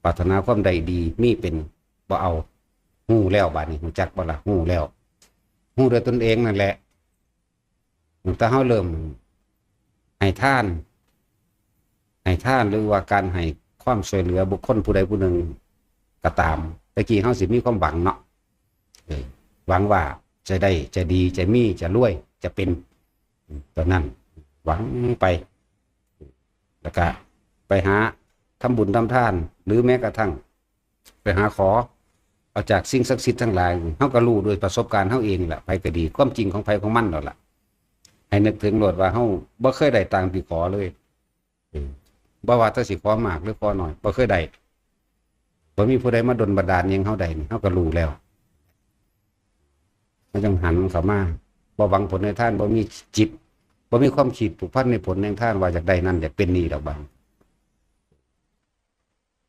ปรารถนาความใดดีมีเป็นบ่เอาหู้แล้วบาดนี้รู้จักบ่ล่ะหู้แล้วหู้ด้วยตนเองนั่นแหละถ้าเฮาเริ่มให้ทานหรือว่าการให้ความช่วยเหลือบุคคลผู้ใดผู้หนึ่งก็ตามตะกี้เฮาสิมีความหวังเนาะหวังว่าจะได้จะดีจะมีจะรวยจะเป็นตอนนั้นหวังไปแล้วก็ไปหาทำบุญทำทานหรือแม้กระทั่งไปหาขอเอาจากสิ่งศักดิ์สิทธิ์ทั้งหลายเฮาก็รู้โดยประสบการณ์เฮาเองแหละไปก็ดีความจริงของไผของมันนั่นล่ะให้นึกถึงโลดว่าเฮาบ่เคยได้ตามที่ขอเลยบ่ว่าถ้าสิขอมากหรือขอน้อยบ่เคยได้บ่มีผู้ใดมาดลบันดาลหยังเฮาได้นี่เฮาก็รู้แล้วมันจังหันเข้ามาบ่หวังผลในทานบ่มีจิตบ่มีความคิดผูกพันในผลในทานว่าอยากได้นั่นอยากเป็นนี่ดอกบาง